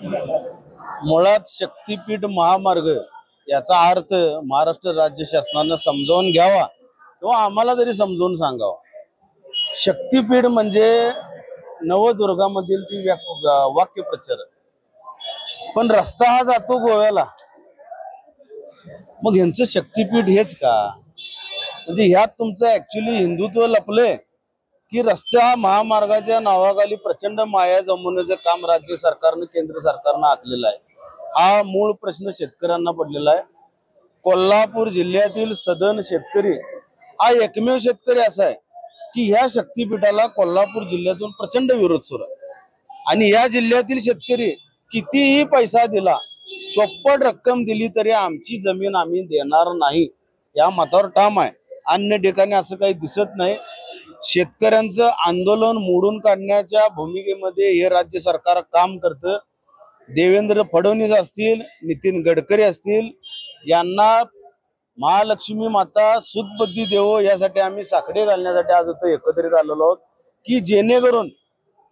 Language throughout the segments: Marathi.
मुळात शक्तीपीठ महामार्ग याचा अर्थ महाराष्ट्र राज्य शासनानं समजावून घ्यावा किंवा आम्हाला तरी समजावून सांगावा। शक्तीपीठ म्हणजे नवदुर्गामधील ती वाक्यप्रचार, पण रस्ता हा जातो गोव्याला। मग यांचं शक्तीपीठ हेच का? म्हणजे ह्यात तुमचं ऍक्च्युली हिंदुत्व लपलंय की रस्त्या महामार्गाच्या नावाखाली प्रचंड माया जमवण्याचं काम राज्य सरकारनं केंद्र सरकारनं आखलेलं आहे। हा मूळ प्रश्न शेतकऱ्यांना पडलेला आहे। कोल्हापूर जिल्ह्यातील सदन शेतकरी हा एकमेव शेतकरी असा आहे की ह्या शक्तीपीठाला कोल्हापूर जिल्ह्यातून प्रचंड विरोध सुरू आहे। आणि या जिल्ह्यातील शेतकरी कितीही पैसा दिला, चोपट रक्कम दिली तरी आमची जमीन आम्ही देणार नाही या मतावर ठाम आहे। अन्य ठिकाणी असं काही दिसत नाही। शेतकऱ्यांचं आंदोलन मोडून काढण्याच्या भूमिकेमध्ये हे राज्य सरकार काम करतं। देवेंद्र फडणवीस असतील, नितीन गडकरी असतील, यांना महालक्ष्मी माता सुखबुद्धी देवो यासाठी आम्ही साकडे घालण्यासाठी आज इथं एकत्रित आलेलो आहोत की जेणेकरून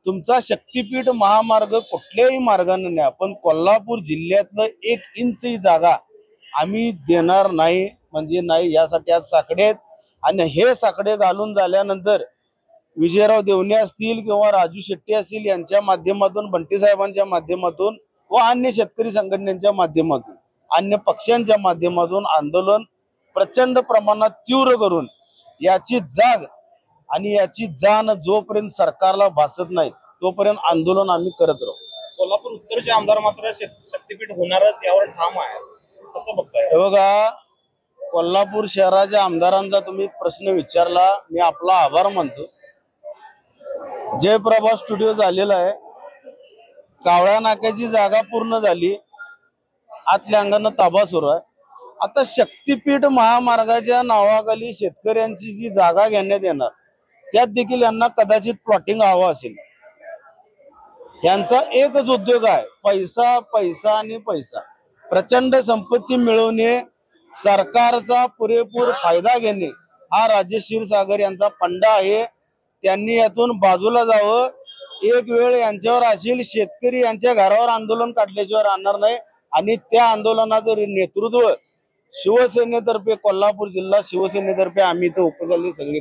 तुमचा शक्तीपीठ महामार्ग कुठल्याही मार्गाने न्या, पण कोल्हापूर जिल्ह्यातलं 1 इंचही जागा आम्ही देणार नाही म्हणजे नाही, यासाठी आज साकडे आहेत। आणि हे साकडे घालून झाल्यानंतर विजयराव देवणे असतील किंवा राजू शेट्टी असतील यांच्या माध्यमातून, बंटी साहेबांच्या माध्यमातून व अन्य शेतकरी संघटनेच्या माध्यमातून, अन्य पक्षांच्या माध्यमातून आंदोलन प्रचंड प्रमाणात तीव्र करून याची जाग आणि याची जाण जोपर्यंत सरकारला भासत नाही तोपर्यंत आंदोलन आम्ही करत राहू। कोल्हापूर उत्तरचे आमदार मात्र शक्तीपीठ होणारच यावर ठाम आहे, कसं बघताय? हे बघा, कोल्हापूर शहराच्या आमदारांचा तुम्ही प्रश्न विचारला, मी आपला आभार मानतो। जयप्रभा स्टुडिओ झालेला आहे, कावळ्या नाक्याची जागा पूर्ण झाली, आतल्या अंगानं ताबा सुरू आहे। आता शक्तीपीठ महामार्गाच्या नावाखाली शेतकऱ्यांची जी जागा घेण्यात येणार त्यात देखील यांना कदाचित प्लॉटिंग हवं असेल। यांचा एकच उद्योग आहे, पैसा पैसा आणि पैसा। प्रचंड संपत्ती मिळवणे, सरकारचा पुरेपूर फायदा घेणे हा राजेश क्षीरसागर यांचा फंडा आहे। त्यांनी यातून बाजूला जावं। एक वेळ यांच्यावर असेल, शेतकरी यांच्या घरावर आंदोलन काढल्याशिवाय राहणार नाही आणि त्या आंदोलनाचं नेतृत्व शिवसेनेतर्फे, कोल्हापूर जिल्हा शिवसेनेतर्फे आम्ही इथं उपस्थित सगळे